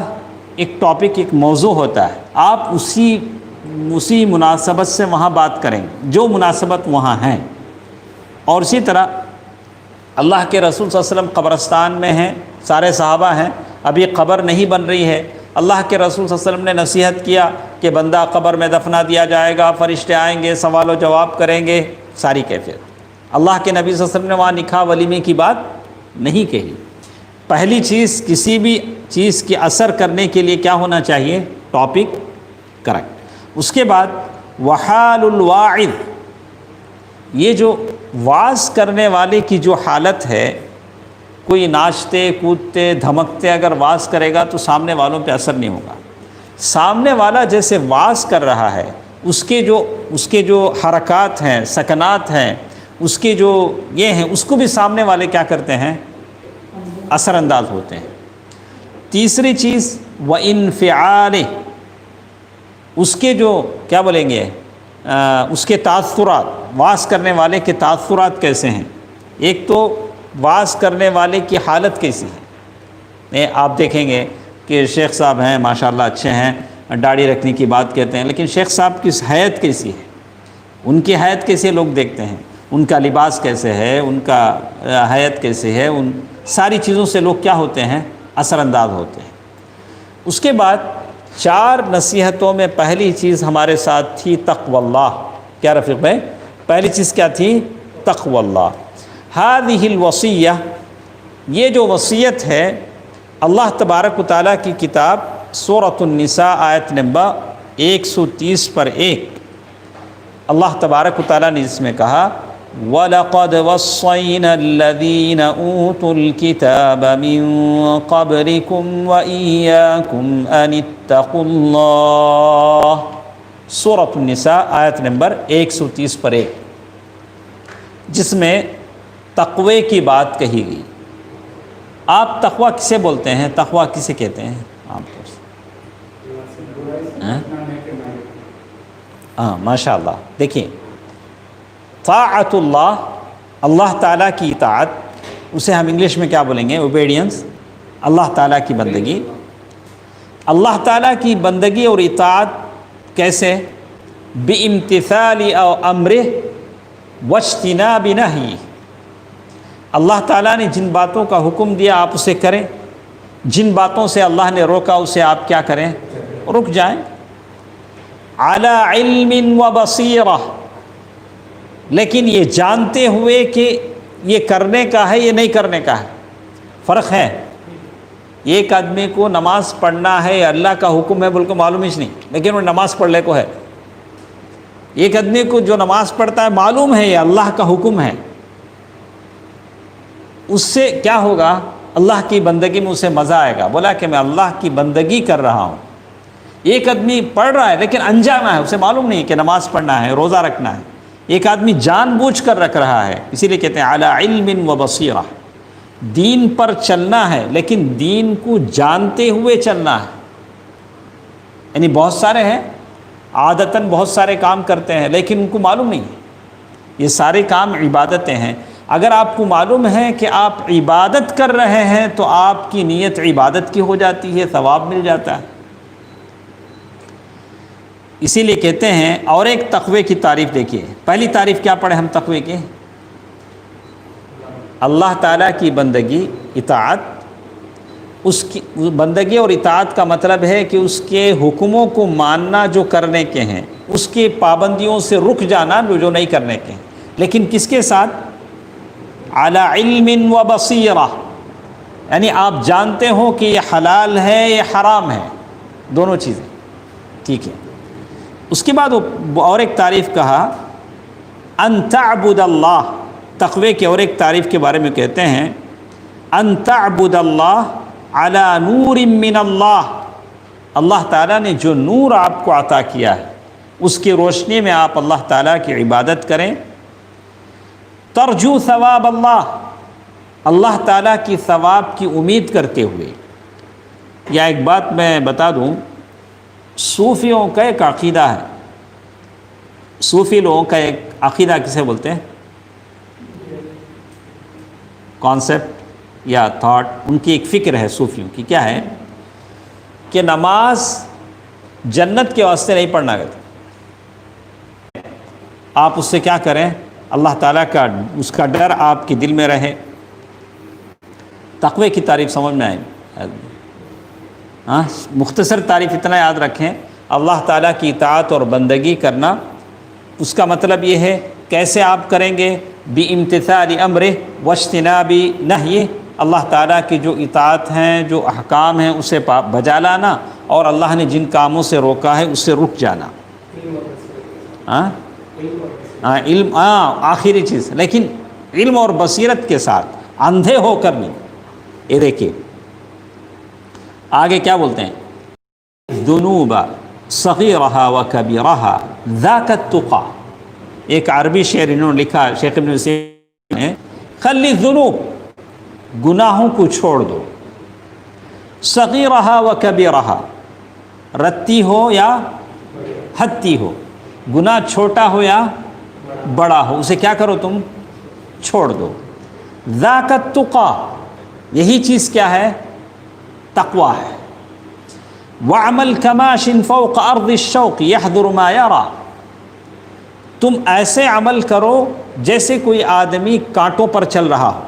ایک ٹاپک، ایک موضوع ہوتا ہے. آپ اسی مناسبت سے وہاں بات کریں جو مناسبت وہاں ہیں. اور اسی طرح اللہ کے رسول صلی اللہ علیہ وسلم قبرستان میں ہیں، سارے صحابہ ہیں، ابھی قبر نہیں بن رہی ہے. اللہ کے رسول صلی اللہ علیہ وسلم نے نصیحت کیا کہ بندہ قبر میں دفنا دیا جائے گا، فرشتے آئیں گے، سوال و جواب کریں گے، ساری کیفیت. اللہ کے نبی صلی اللہ علیہ وسلم نے وہاں نکاح ولیمے کی بات نہیں کہی. پہلی چیز کسی بھی چیز کی اثر کرنے کے لیے کیا ہونا چاہیے؟ Topic correct. اس کے بعد وحال الواعظ، یہ جو واعظ کرنے والے کی جو حالت ہے، کوئی ناچتے کودتے دھمکتے اگر واعظ کرے گا تو سامنے والوں پہ اثر نہیں ہوگا. سامنے والا جیسے واعظ کر رہا ہے اس کے جو حرکات ہیں، سکنات ہیں، اس کے جو یہ ہیں، اس کو بھی سامنے والے کیا کرتے ہیں؟ اثر انداز ہوتے ہیں. تیسری چیز وانفعالہ، اس کے جو کیا بولیں گے، اس کے تاثرات، واعظ کرنے والے کے تاثرات کیسے ہیں. ایک تو واعظ کرنے والے کی حالت کیسی ہے. آپ دیکھیں گے کہ شیخ صاحب ہیں ماشاءاللہ اچھے ہیں، داڑھی رکھنے کی بات کہتے ہیں، لیکن شیخ صاحب کی حیت کیسی ہے، ان کی حیت کیسے لوگ دیکھتے ہیں، ان کا لباس کیسے ہے، ان کا حیت کیسے ہے، ان ساری چیزوں سے لوگ کیا ہوتے ہیں؟ اثر انداز ہوتے ہیں. اس کے بعد 4 نصیحتوں میں پہلی چیز ہمارے ساتھ تھی تقوی اللہ. کیا رفیق بھائی؟ پہلی چیز کیا تھی؟ تقوی اللہ۔ هذه الوصیہ، یہ جو وصیت ہے اللہ تبارک و تعالیٰ کی کتاب سورۃ النساء آیت نمبر 130 پر 1، اللہ تبارک و تعالیٰ نے اس میں کہا وَلَقَدْ وَصَّيْنَا الَّذِينَ أُوتُوا الْكِتَابَ مِن قَبْلِكُمْ وَإِيَّاكُمْ أَنِ اتَّقُوا اللَّهَ، سورۃ النساء آیت نمبر 130 پر 1، جس میں تقوی کی بات کہی گئی۔ آپ تقوی کسے بولتے ہیں؟ تقوی کسے کہتے ہیں عام طور سے؟ ہاں ماشاء اللہ۔ دیکھیں، طاعت اللہ، اللہ تعالیٰ کی اطاعت، اسے ہم انگلش میں کیا بولیں گے؟ اوبیڈینس، اللہ تعالیٰ کی بندگی۔ اللہ تعالیٰ کی بندگی اور اطاعت کیسے؟ بِامتثال امرہ واجتناب نہیہ، اللہ تعالیٰ نے جن باتوں کا حکم دیا آپ اسے کریں، جن باتوں سے اللہ نے روکا اسے آپ کیا کریں؟ رک جائیں۔ علی علم و بصیرہ، لیکن یہ جانتے ہوئے کہ یہ کرنے کا ہے یہ نہیں کرنے کا ہے، فرق ہے۔ ایک آدمی کو نماز پڑھنا ہے، اللہ کا حکم ہے بالکل معلوم ہی نہیں، لیکن وہ نماز پڑھ لے کو ہے۔ ایک آدمی کو جو نماز پڑھتا ہے معلوم ہے یہ اللہ کا حکم ہے، اس سے کیا ہوگا؟ اللہ کی بندگی میں اسے مزہ آئے گا، بولا کہ میں اللہ کی بندگی کر رہا ہوں۔ ایک آدمی پڑھ رہا ہے لیکن انجانا ہے، اسے معلوم نہیں کہ نماز پڑھنا ہے، روزہ رکھنا ہے۔ ایک آدمی جان بوجھ کر رکھ رہا ہے، اسی لیے کہتے ہیں علی علم و بصیرہ، دین پر چلنا ہے لیکن دین کو جانتے ہوئے چلنا ہے۔ یعنی بہت سارے ہیں عادتاً بہت سارے کام کرتے ہیں لیکن ان کو معلوم نہیں یہ سارے کام عبادتیں ہیں۔ اگر آپ کو معلوم ہے کہ آپ عبادت کر رہے ہیں تو آپ کی نیت عبادت کی ہو جاتی ہے، ثواب مل جاتا ہے۔ اسی لیے کہتے ہیں، اور ایک تقوی کی تعریف دیکھیے، پہلی تعریف کیا پڑھے ہم تقوی کی؟ اللہ تعالیٰ کی بندگی اطاعت۔ اس کی بندگی اور اطاعت کا مطلب ہے کہ اس کے حکموں کو ماننا جو کرنے کے ہیں، اس کی پابندیوں سے رک جانا جو نہیں کرنے کے ہیں، لیکن کس کے ساتھ؟ علی علم و بصیرہ، یعنی آپ جانتے ہو کہ یہ حلال ہے یہ حرام ہے، دونوں چیزیں، ٹھیک ہے۔ اس کے بعد اور ایک تعریف کہا ان تعبد اللہ، تقوی کے اور ایک تعریف کے بارے میں کہتے ہیں ان تعبد اللہ علی نور من اللہ، اللہ تعالیٰ نے جو نور آپ کو عطا کیا ہے اس کی روشنی میں آپ اللہ تعالیٰ کی عبادت کریں۔ ترجو ثواب اللہ، اللہ تعالیٰ کی ثواب کی امید کرتے ہوئے۔ یا ایک بات میں بتا دوں، صوفیوں کا ایک عقیدہ ہے، صوفی لوگوں کا ایک عقیدہ کسے بولتے ہیں؟ کانسیپٹ یا تھاٹ، ان کی ایک فکر ہے صوفیوں کی، کیا ہے کہ نماز جنت کے واسطے نہیں پڑھنا گیا، آپ اس سے کیا کریں؟ اللہ تعالیٰ کا اس کا ڈر آپ کے دل میں رہے۔ تقوی کی تعریف سمجھ میں آئے؟ ہاں، مختصر تعریف اتنا یاد رکھیں، اللہ تعالیٰ کی اطاعت اور بندگی کرنا، اس کا مطلب یہ ہے کیسے آپ کریں گے؟ بِامتثال امرہ واجتناب نہیہ، اللہ تعالیٰ کی جو اطاعت ہیں، جو احکام ہیں اسے بجا لانا، اور اللہ نے جن کاموں سے روکا ہے اس سے رک جانا۔ علم آخری چیز، لیکن علم اور بصیرت کے ساتھ، اندھے ہو کر نہیں۔ یہ دیکھیے آگے کیا بولتے ہیں؟ ذنوب صغیرہا و کبیرہا ذاک التقی، ایک عربی شعر انہوں نے لکھا شیخ ابن عثیمین نے، خلی الذنوب، گناہوں کو چھوڑ دو، صغیرہا و کبیرہا، رتی ہو یا حتی ہو، گناہ چھوٹا ہو یا بڑا ہو، اسے کیا کرو تم؟ چھوڑ دو۔ ذاک التقی، یہی چیز کیا ہے؟ تقوی ہے۔ وَعْمَلْ كَمَاشٍ فَوْقَ أَرْضِ الشَّوْقِ يَحْذُرُ مَا يَرَى، تم ایسے عمل کرو جیسے کوئی آدمی کانٹوں پر چل رہا ہو،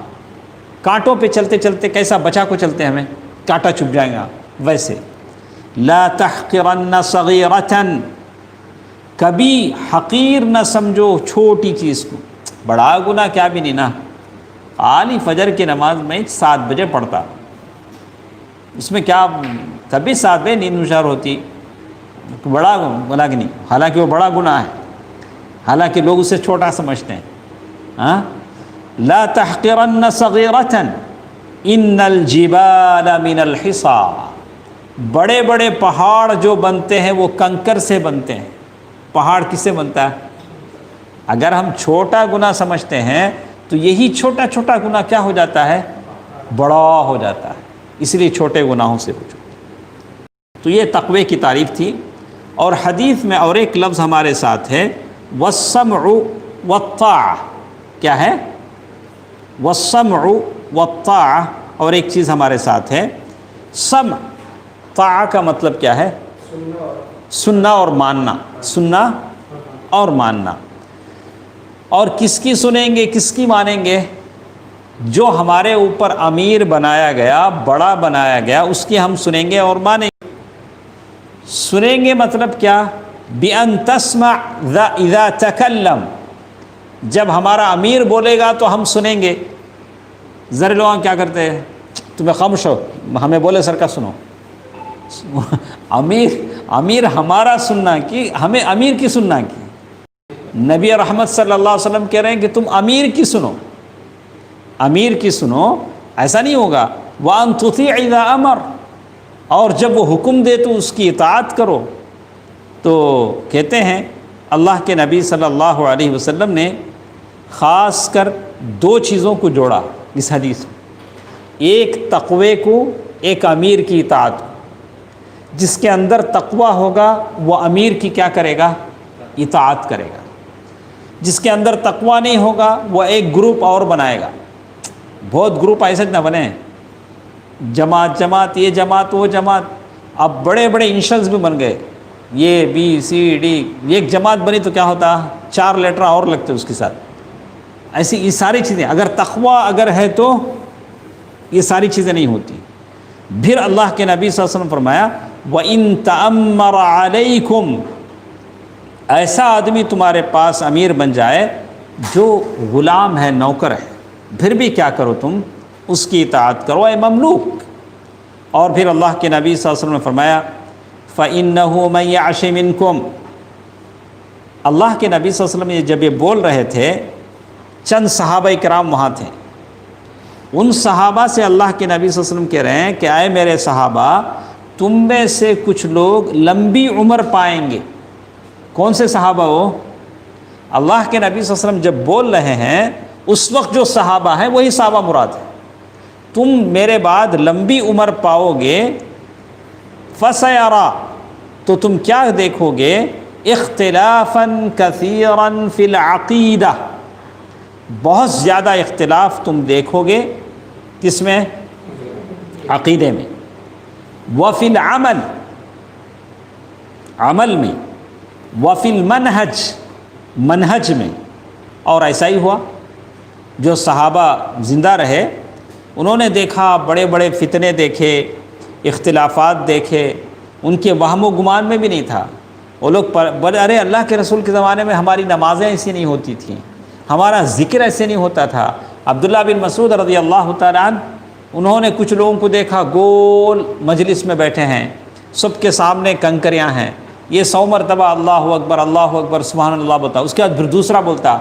کانٹوں پہ چلتے چلتے کیسا بچا کو چلتے ہمیں، کانٹا چھپ جائے گا، ویسے۔ لَا تَحْقِرَنَّ صَغِيرَةً، کبھی حقیر نہ سمجھو چھوٹی چیز کو، بڑا گناہ کیا بھی نہیں نا، خالی فجر کی نماز میں 7 بجے پڑھتا، اس میں کیا کبھی 7 بجے نیند نشار ہوتی، بڑا گناہ نہیں، حالانکہ وہ بڑا گناہ ہے، حالانکہ لوگ اسے چھوٹا سمجھتے ہیں. ہاں، لا تحقرن صغیرۃ ان الجبال من الحصى، بڑے بڑے پہاڑ جو بنتے ہیں وہ کنکر سے بنتے ہیں. پہاڑ کس سے بنتا ہے؟ اگر ہم چھوٹا گناہ سمجھتے ہیں تو یہی چھوٹا چھوٹا گناہ کیا ہو جاتا ہے؟ بڑا ہو جاتا ہے. اس لیے چھوٹے گناہوں سے بچو. تو یہ تقوی کی تعریف تھی. اور حدیث میں اور ایک لفظ ہمارے ساتھ ہے، والسمع والطاعہ. کیا ہے؟ والسمع والطاعہ. اور ایک چیز ہمارے ساتھ ہے سمع. طاعہ کا مطلب کیا ہے؟ سننا اور ماننا. سننا اور ماننا. اور کس کی سنیں گے، کس کی مانیں گے؟ جو ہمارے اوپر امیر بنایا گیا، بڑا بنایا گیا، اس کی ہم سنیں گے اور مانیں گے. سنیں گے مطلب کیا؟ بِأَن تَسْمَعْ إِذَا تَكَلَّمْ. جب ہمارا امیر بولے گا تو ہم سنیں گے. ذرا لوگ کیا کرتے ہیں، تمہیں خاموش ہو، ہمیں بولے سر کا سنو. امیر ہمارا سننا کی، ہمیں امیر کی سننا کی. نبی رحمت صلی اللہ علیہ وسلم کہہ رہے ہیں کہ تم امیر کی سنو، امیر کی سنو. ایسا نہیں ہوگا. وَأَن تُطِيعَ إِذَا أَمَرَ. اور جب وہ حکم دے تو اس کی اطاعت کرو. تو کہتے ہیں اللہ کے نبی صلی اللہ علیہ وسلم نے خاص کر 2 چیزوں کو جوڑا اس حدیث میں. ایک تقوی کو، ایک امیر کی اطاعت کو. جس کے اندر تقوی ہوگا وہ امیر کی کیا کرے گا؟ اطاعت کرے گا. جس کے اندر تقوی نہیں ہوگا وہ ایک گروپ اور بنائے گا. بہت گروپ ایسے نہ بنے، جماعت جماعت، یہ جماعت وہ جماعت. اب بڑے بڑے انشلز بھی بن گئے، یہ بی سی ڈی. ایک جماعت بنی تو کیا ہوتا، 4 لیٹر اور لگتے اس کے ساتھ. ایسی یہ ساری چیزیں اگر تقوی اگر ہے تو یہ ساری چیزیں نہیں ہوتی. پھر اللہ کے نبی صلی اللہ علیہ وسلم فرمایا وَإِن تَأَمَّرَ عَلَيْكُمْ. ایسا آدمی تمہارے پاس امیر بن جائے جو غلام ہے، نوکر ہے، پھر بھی کیا کرو تم؟ اس کی اطاعت کرو، اے مملوک. اور پھر اللہ کے نبی صلی اللہ علیہ وسلم نے فرمایا فَإِنَّهُ مَن يَعْشِ مِنكُمْ. اللہ کے نبی صلی اللہ علیہ وسلم جب یہ بول رہے تھے، چند صحابہ کرام وہاں تھے. ان صحابہ سے اللہ کے نبی صلی اللہ علیہ وسلم کہہ رہے ہیں کہ اے میرے صحابہ، تم میں سے کچھ لوگ لمبی عمر پائیں گے. کون سے صحابہ ہو؟ اللہ کے نبی صلی اللہ علیہ وسلم جب بول رہے ہیں اس وقت جو صحابہ ہیں وہی صحابہ مراد ہیں. تم میرے بعد لمبی عمر پاؤ گے. فَسَيَرَى. تو تم کیا دیکھو گے؟ اختلافاً کثیراً فی العقیدہ. بہت زیادہ اختلاف تم دیکھو گے. کس میں؟ عقیدے میں. وفی العمل. عمل میں. وفی المنہج. منہج میں. اور ایسا ہی ہوا. جو صحابہ زندہ رہے انہوں نے دیکھا، بڑے بڑے فتنے دیکھے، اختلافات دیکھے. ان کے وہم و گمان میں بھی نہیں تھا. وہ لوگ بڑے ارے اللہ کے رسول کے زمانے میں ہماری نمازیں ایسی نہیں ہوتی تھیں، ہمارا ذکر ایسے نہیں ہوتا تھا. عبداللہ بن مسعود رضی اللہ تعالیٰ عنہ، انہوں نے کچھ لوگوں کو دیکھا گول مجلس میں بیٹھے ہیں، سب کے سامنے کنکریاں ہیں. یہ 100 مرتبہ اللہ اکبر اللہ اکبر سبحان اللہ بولتا. اس کے بعد پھر دوسرا بولتا.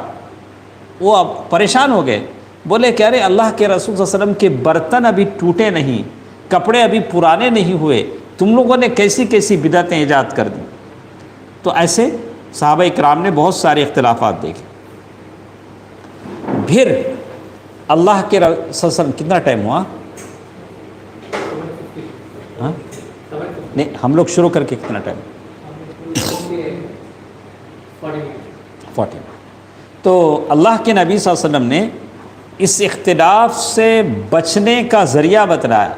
وہ اب پریشان ہو گئے. بولے کہ ارے اللہ کے رسول صلی اللہ علیہ وسلم کے برتن ابھی ٹوٹے نہیں، کپڑے ابھی پرانے نہیں ہوئے، تم لوگوں نے کیسی کیسی بدعتیں ایجاد کر دیں. تو ایسے صحابہ کرام نے بہت سارے اختلافات دیکھے. پھر اللہ کے رسول صلی اللہ علیہ وسلم کتنا ٹائم ہوا؟ ہاں نہیں، ہم لوگ شروع کر کے کتنا ٹائم؟ 40. تو اللہ کے نبی صلی اللہ علیہ وسلم نے اس اختلاف سے بچنے کا ذریعہ بتلایا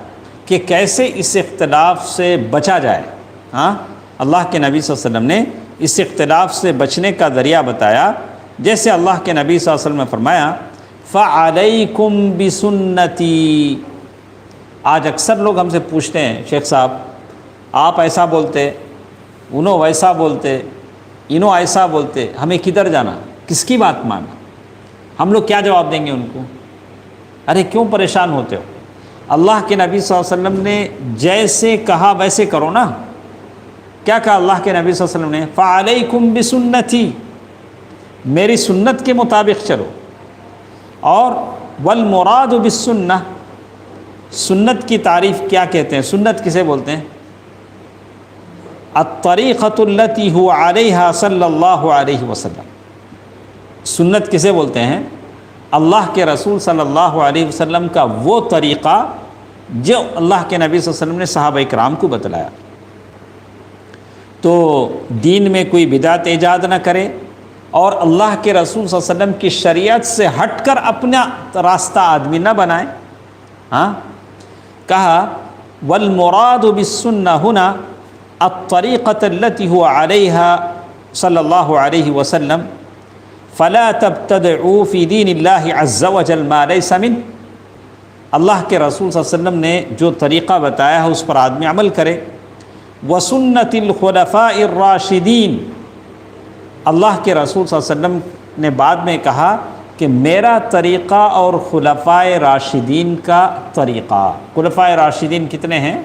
کہ کیسے اس اختلاف سے بچا جائے. ہاں، اللہ کے نبی صلی اللہ علیہ وسلم نے اس اختلاف سے بچنے کا ذریعہ بتایا. جیسے اللہ کے نبی صلی اللہ علیہ وسلم نے فرمایا فَعَلَيْكُمْ بِسُنَّتِي. آج اکثر لوگ ہم سے پوچھتے ہیں شیخ صاحب آپ ایسا بولتے، انہوں ویسا بولتے، انہوں ایسا بولتے، ہمیں کدھر جانا، کس کی بات ماننا؟ ہم لوگ کیا جواب دیں گے ان کو؟ ارے کیوں پریشان ہوتے ہو؟ اللہ کے نبی صلی اللہ علیہ وسلم نے جیسے کہا ویسے کرو نا۔ کیا کہا اللہ کے نبی صلی اللہ علیہ وسلم نے؟ فَعَلَيْكُمْ بِسُنَّتِي، میری سنت کے مطابق چلو۔ اور وَالْمُرَادُ بِالسُّنَّةِ، سنت کی تعریف کیا کہتے ہیں؟ سنت کسے بولتے ہیں؟ الطریقۃ التی هو علیہا صلی اللہ علیہ وسلم۔ سنت کسے بولتے ہیں؟ اللہ کے رسول صلی اللہ علیہ وسلم کا وہ طریقہ جو اللہ کے نبی صلی اللہ علیہ وسلم نے صحابہ کرام کو بتلایا۔ تو دین میں کوئی بدعت ایجاد نہ کرے، اور اللہ کے رسول صلی اللہ علیہ وسلم کی شریعت سے ہٹ کر اپنا راستہ آدمی نہ بنائے۔ ہاں، کہا والمراد بالسنہ ہنا الطریقۃ التی هو علیہا صلی اللہ علیہ وسلم فلا تبتدعوا فی دین اللہ عز وجل ما لیس منہ۔ اللہ کے رسول صلی اللہ علیہ وسلم نے جو طریقہ بتایا ہے اس پر آدمی عمل کرے۔ وسنت الخلفاء الراشدین، اللہ کے رسول صلی اللہ علیہ وسلم نے بعد میں کہا کہ میرا طریقہ اور خلفائے راشدین کا طریقہ۔ خلفائے راشدین کتنے ہیں؟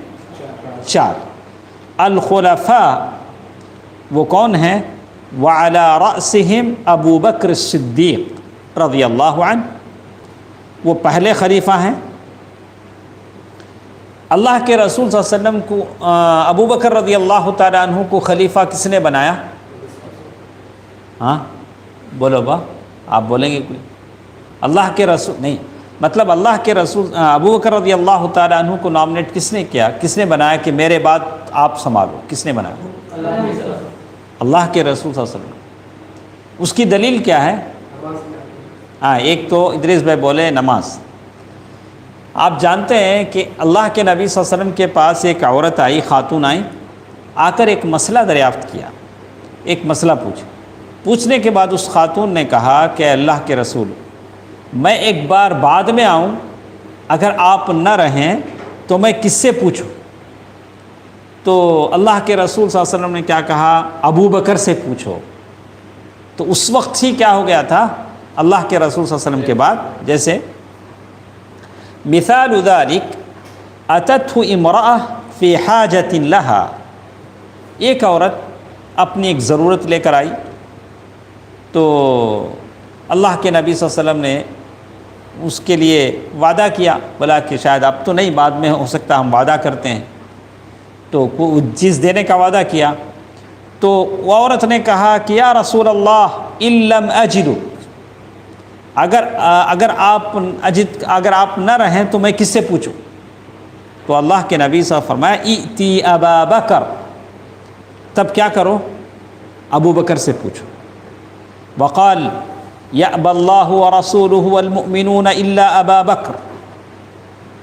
4۔ الخلفاء وہ کون ہیں؟ وعلی رأسہم ابو بکر الصدیق رضی اللہ عنہ، وہ پہلے خلیفہ ہیں۔ اللہ کے رسول صلی اللہ علیہ وسلم کو ابو بکر رضی اللہ تعالیٰ عنہ کو خلیفہ کس نے بنایا؟ ہاں بولو با، آپ بولیں گے کوئی؟ اللہ کے رسول نہیں، مطلب اللہ کے رسول ابو بکر رضی اللہ تعالیٰ عنہ کو نامنیٹ کس نے کیا؟ کس نے بنایا کہ میرے بعد آپ سنبھالو؟ کس نے بنایا؟ اللہ کے رسول صلی اللہ علیہ وسلم۔ اس کی دلیل کیا ہے؟ ہاں، ایک تو ادریس بھائی بولے نماز۔ آپ جانتے ہیں کہ اللہ کے نبی صلی اللہ علیہ وسلم کے پاس ایک عورت آئی، خاتون آئی، آ کر ایک مسئلہ دریافت کیا، ایک مسئلہ پوچھنے کے بعد اس خاتون نے کہا کہ اللہ کے رسول، میں ایک بار بعد میں آؤں، اگر آپ نہ رہیں تو میں کس سے پوچھوں؟ تو اللہ کے رسول صلی اللہ علیہ وسلم نے کیا کہا؟ ابو بکر سے پوچھو۔ تو اس وقت ہی کیا ہو گیا تھا اللہ کے رسول صلی اللہ علیہ وسلم کے بعد؟ جیسے مثال ذلك اتته امرأة فی حاجۃ لہا، ایک عورت اپنی ایک ضرورت لے کر آئی، تو اللہ کے نبی صلی اللہ علیہ وسلم نے اس کے لیے وعدہ کیا، بولا کہ شاید اب تو نہیں، بعد میں ہو سکتا ہم وعدہ کرتے ہیں، تو کوئی چیز دینے کا وعدہ کیا۔ تو وہ عورت نے کہا کہ یا رسول اللہ ان لم اجد، اگر آپ نہ رہیں تو میں کس سے پوچھوں؟ تو اللہ کے نبی صلی اللہ علیہ وسلم فرمایا ائتی ابا بکر، تب کیا کرو؟ ابو بکر سے پوچھو۔ وقال یأبی اللہ ورسولہ والمؤمنون الا ابا بکر،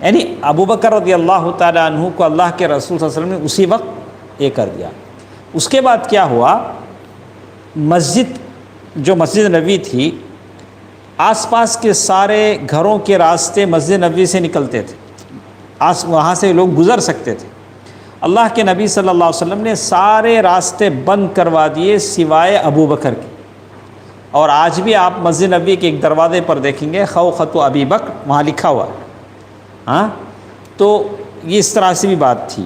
یعنی ابو بکر رضی اللہ تعالیٰ عنہ کو اللہ کے رسول صلی اللہ علیہ وسلم نے اسی وقت یہ کر دیا۔ اس کے بعد کیا ہوا؟ جو مسجد نبوی تھی، آس پاس کے سارے گھروں کے راستے مسجد نبوی سے نکلتے تھے، وہاں سے لوگ گزر سکتے تھے۔ اللہ کے نبی صلی اللہ علیہ وسلم نے سارے راستے بند کروا دیے سوائے ابو بکر کے۔ اور آج بھی آپ مسجد نبوی کے ایک دروازے پر دیکھیں گے خوخۃ ابی بکر، وہاں لکھا ہوا ہے۔ ہاں، تو یہ اس طرح سے بھی بات تھی۔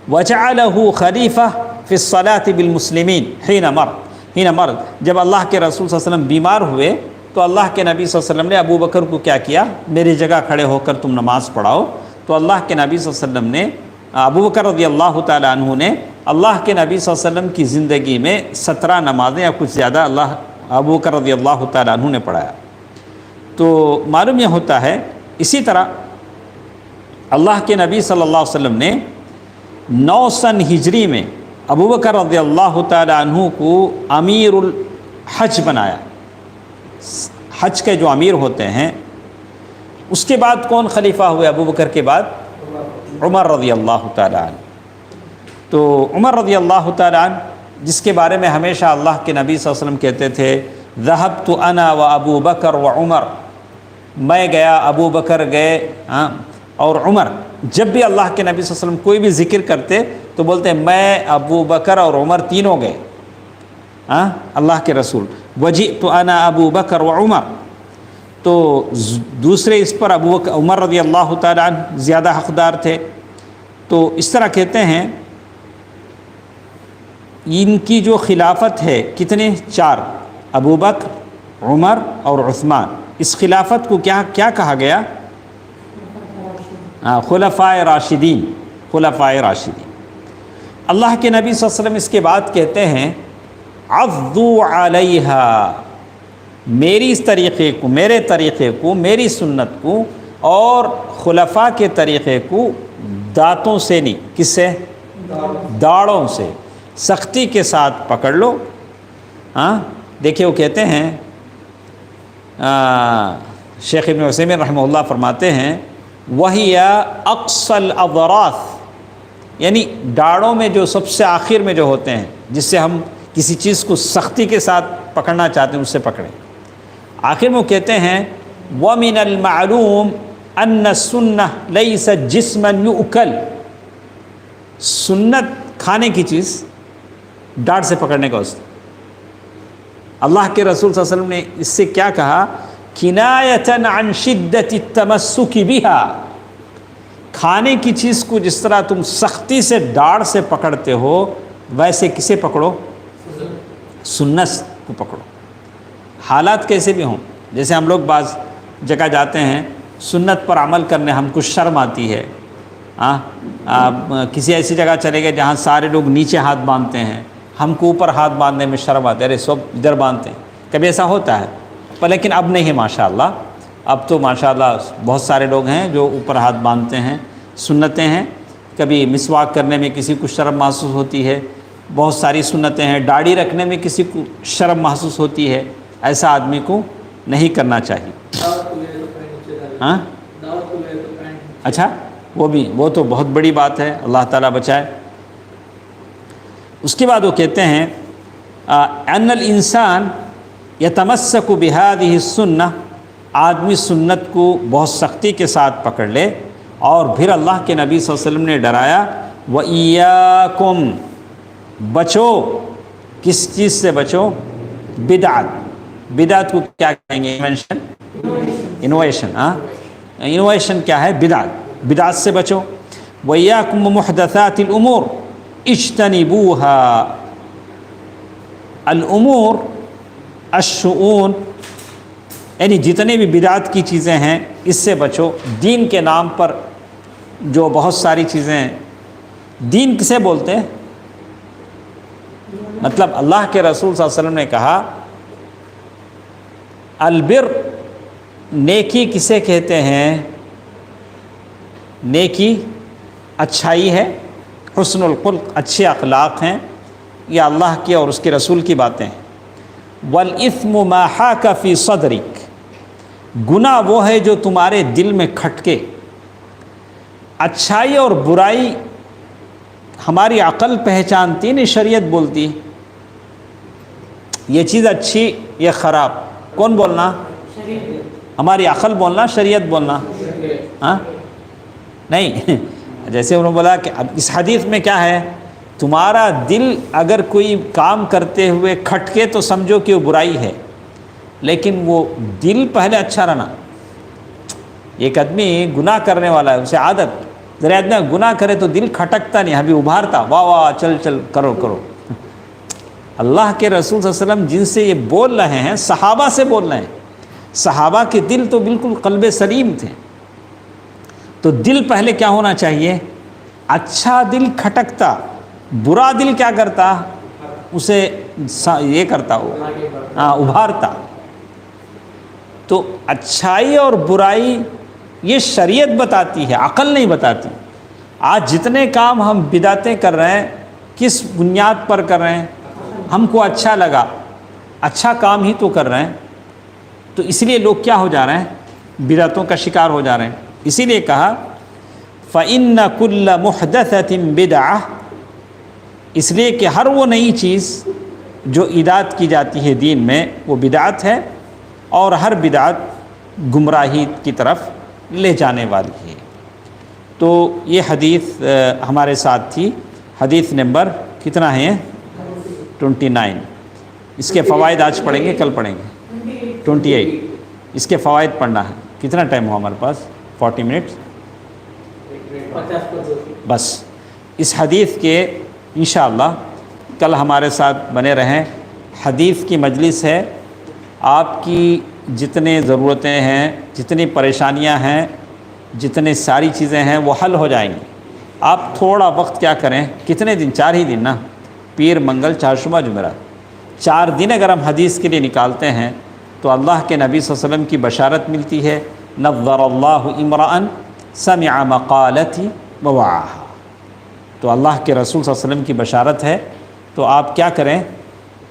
وَجَعَلَهُ خَلِيفَةً فِي الصَّلَاةِ بِالْمُسْلِمِينَ حِينَ مَرَضَ، جب اللہ کے رسول صلی اللہ علیہ وسلم بیمار ہوئے تو اللہ کے نبی صلی اللہ علیہ وسلم نے ابو بکر کو کیا کیا؟ میری جگہ کھڑے ہو کر تم نماز پڑھاؤ۔ تو اللہ کے نبی صلی اللہ علیہ وسلم نے، ابو بکر رضی اللہ تعالیٰ عنہ نے اللہ کے نبی صلی اللہ علیہ وسلم کی زندگی میں 17 نمازیں یا کچھ زیادہ ابو بکر رضی اللہ تعالیٰ عنہ نے پڑھایا۔ تو معلوم یہ ہوتا ہے، اسی طرح اللہ کے نبی صلی اللہ علیہ وسلم نے 9 سن ہجری میں ابو بکر رضی اللہ تعالیٰ عنہ کو امیر الحج بنایا۔ حج کے جو امیر ہوتے ہیں، اس کے بعد کون خلیفہ ہوئے ابو بکر کے بعد؟ عمر رضی اللہ تعالیٰ عنہ۔ تو عمر رضی اللہ تعالیٰ عنہ، جس کے بارے میں ہمیشہ اللہ کے نبی صلی اللہ علیہ وسلم کہتے تھے ذہبت انا و ابو بکر و عمر، میں گیا، ابو بکر گئے اور عمر۔ جب بھی اللہ کے نبی صلی اللہ علیہ وسلم کوئی بھی ذکر کرتے تو بولتے میں، ابو بکر اور عمر تینوں گئے۔ اللہ کے رسول وجئت انا ابو بکر و عمر، تو دوسرے اس پر ابو بکر عمر رضی اللہ تعالیٰ عنہ زیادہ حقدار تھے. تو اس طرح کہتے ہیں ان کی جو خلافت ہے کتنے؟ 4، ابو بکر، عمر اور عثمان. اس خلافت کو کیا کہا گیا؟ خلفائے راشدین، خلفائے راشدین. اللہ کے نبی صلی اللہ علیہ وسلم اس کے بعد کہتے ہیں عضوا علیہا، میری اس طریقے کو، میرے طریقے کو، میری سنت کو اور خلفاء کے طریقے کو دانتوں سے نہیں، کس سے؟ داڑھوں سے، سختی کے ساتھ پکڑ لو. دیکھیں وہ کہتے ہیں شیخ ابن عثیمین رحمہ اللہ فرماتے ہیں وہی اقصى الاضراس، یعنی داڑھوں میں جو سب سے آخر میں جو ہوتے ہیں، جس سے ہم کسی چیز کو سختی کے ساتھ پکڑنا چاہتے ہیں اس سے پکڑیں. آخر میں وہ کہتے ہیں وَمِنَ الْمَعْلُومِ أَنَّ السُّنَّةَ لَيْسَتْ جِسْمًا يُؤْكَلُ، سنت کھانے کی چیز ڈاڑھ سے پکڑنے کا واسطہ. اللہ کے رسول صلی اللہ علیہ وسلم نے اس سے کیا کہا؟ کنایۃً عن شدۃ التمسک بها، کھانے کی چیز کو جس طرح تم سختی سے ڈاڑھ سے پکڑتے ہو ویسے کسے پکڑو؟ سنت کو پکڑو. حالات کیسے بھی ہوں، جیسے ہم لوگ بعض جگہ جاتے ہیں سنت پر عمل کرنے ہم کو شرم آتی ہے. کسی ایسی جگہ چلے گئے جہاں سارے لوگ نیچے ہاتھ باندھتے ہیں، ہم کو اوپر ہاتھ باندھنے میں شرم آتی ہے، ارے سب ادھر باندھتے ہیں. کبھی ایسا ہوتا ہے، پر لیکن اب نہیں ہے ماشاءاللہ. اب تو ماشاءاللہ بہت سارے لوگ ہیں جو اوپر ہاتھ باندھتے ہیں، سنتیں ہیں. کبھی مسواک کرنے میں کسی کو شرم محسوس ہوتی ہے، بہت ساری سنتیں ہیں. داڑھی رکھنے میں کسی کو شرم محسوس ہوتی ہے، ایسا آدمی کو نہیں کرنا چاہیے. ہاں اچھا، وہ تو بہت بڑی بات ہے، اللہ تعالیٰ بچائے. اس کے بعد وہ کہتے ہیں ان الانسان یتمسک بہذہ السنہ، آدمی سنت کو بہت سختی کے ساتھ پکڑ لے. اور پھر اللہ کے نبی صلی اللہ علیہ وسلم نے ڈرایا وَإِيَّاكُمْ، بچو، کس چیز سے بچو؟ بدعت. بدعت کو کیا کہیں گے؟ انوویشن. انوویشن کیا ہے؟ بدعت. بدعت سے بچو. وَإِيَّاكُمْ وَمُحْدَثَاتِ الْأُمُورِ اجتنبوها، الامور الشؤون، یعنی جتنے بھی بدعت کی چیزیں ہیں اس سے بچو. دین کے نام پر جو بہت ساری چیزیں ہیں، دین کسے بولتے ہیں؟ مطلب اللہ کے رسول صلی اللہ علیہ وسلم نے کہا البر، نیکی کسے کہتے ہیں؟ نیکی اچھائی ہے، حسن الخلق، اچھے اخلاق ہیں، یہ اللہ کی اور اس کے رسول کی باتیں ہیں. والاثم ما حاک فی صدرک، گناہ وہ ہے جو تمہارے دل میں کھٹکے. اچھائی اور برائی ہماری عقل پہچانتی نہیں، شریعت بولتی یہ چیز اچھی، یہ خراب. کون بولنا؟ ہماری عقل بولنا، شریعت بولنا؟ ہاں نہیں. جیسے انہوں نے بولا کہ اب اس حدیث میں کیا ہے، تمہارا دل اگر کوئی کام کرتے ہوئے کھٹکے تو سمجھو کہ وہ برائی ہے، لیکن وہ دل پہلے اچھا رہنا. ایک آدمی گناہ کرنے والا ہے، اسے عادت، ذرا اتنا گناہ کرے تو دل کھٹکتا نہیں، ابھی ابھارتا، واہ واہ چل چل کرو کرو. اللہ کے رسول صلی اللہ علیہ وسلم جن سے یہ بول رہے ہیں صحابہ سے بول رہے ہیں. صحابہ کے دل تو بالکل قلب سلیم تھے. تو دل پہلے کیا ہونا چاہیے؟ اچھا دل کھٹکتا، برا دل کیا کرتا؟ اسے یہ کرتا ہو، ابھارتا. تو اچھائی اور برائی یہ شریعت بتاتی ہے، عقل نہیں بتاتی. آج جتنے کام ہم بدعتیں کر رہے ہیں کس بنیاد پر کر رہے ہیں؟ ہم کو اچھا لگا، اچھا کام ہی تو کر رہے ہیں. تو اس لیے لوگ کیا ہو جا رہے ہیں؟ بدعتوں کا شکار ہو جا رہے ہیں. اسی لیے کہا فَإِنَّ كُلَّ مُحْدَثَةٍ بِدْعَةٍ، اس لیے کہ ہر وہ نئی چیز جو ایجاد کی جاتی ہے دین میں وہ بدعت ہے، اور ہر بدعت گمراہی کی طرف لے جانے والی ہے. تو یہ حدیث ہمارے ساتھ تھی. حدیث نمبر کتنا ہے؟ 29. اس کے فوائد آج پڑھیں گے، کل پڑھیں گے 28 اس کے فوائد پڑھنا ہے. کتنا ٹائم ہو ہمارے پاس؟ 40 منٹس 50 بس. اس حدیث کے انشاءاللہ کل ہمارے ساتھ بنے رہیں. حدیث کی مجلس ہے، آپ کی جتنے ضرورتیں ہیں، جتنی پریشانیاں ہیں، جتنے ساری چیزیں ہیں وہ حل ہو جائیں گی. آپ تھوڑا وقت کیا کریں، کتنے دن؟ 4 ہی دن نا، پیر منگل چہارشنبہ جمعرات، 4 دن اگر ہم حدیث کے لیے نکالتے ہیں تو اللہ کے نبی صلی اللہ علیہ وسلم کی بشارت ملتی ہے، نظر اللہ امرأ سمع مقالتی ووعاها. تو اللہ کے رسول صلی اللہ علیہ وسلم کی بشارت ہے. تو آپ کیا کریں،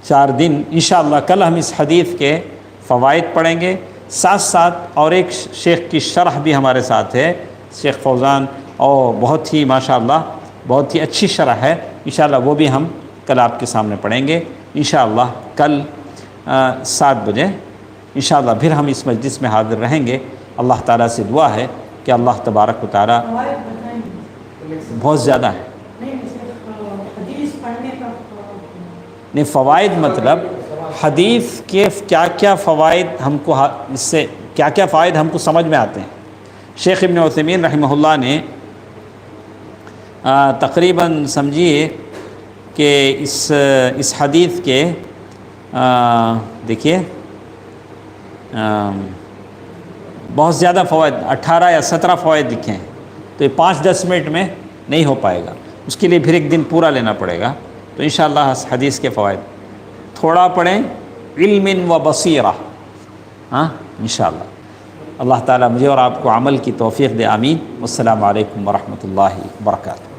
4 دن انشاءاللہ کل ہم اس حدیث کے فوائد پڑھیں گے، ساتھ ساتھ اور ایک شیخ کی شرح بھی ہمارے ساتھ ہے، شیخ فوزان، اور بہت ہی ماشاءاللہ بہت ہی اچھی شرح ہے. انشاءاللہ وہ بھی ہم کل آپ کے سامنے پڑھیں گے انشاءاللہ کل 7 بجے. انشاءاللہ پھر ہم اس مجلس میں حاضر رہیں گے. اللہ تعالیٰ سے دعا ہے کہ اللہ تبارک و تعالیٰ بہت زیادہ ہے. نہیں، فوائد مطلب حدیث کے کیا کیا فوائد ہم کو، اس سے کیا کیا فوائد ہم کو سمجھ میں آتے ہیں. شیخ ابن عثیمین رحمہ اللہ نے تقریباً سمجھیے کہ اس حدیث کے دیکھیے بہت زیادہ فوائد، 18 یا 17 فوائد لکھے ہیں. تو یہ 5-10 منٹ میں نہیں ہو پائے گا، اس کے لیے پھر ایک دن پورا لینا پڑے گا. تو انشاءاللہ اس حدیث کے فوائد تھوڑا پڑھیں، علم و بصیرہ. ہاں انشاءاللہ. اللہ تعالیٰ مجھے اور آپ کو عمل کی توفیق دے. آمین. والسلام علیکم ورحمۃ اللہ وبرکاتہ.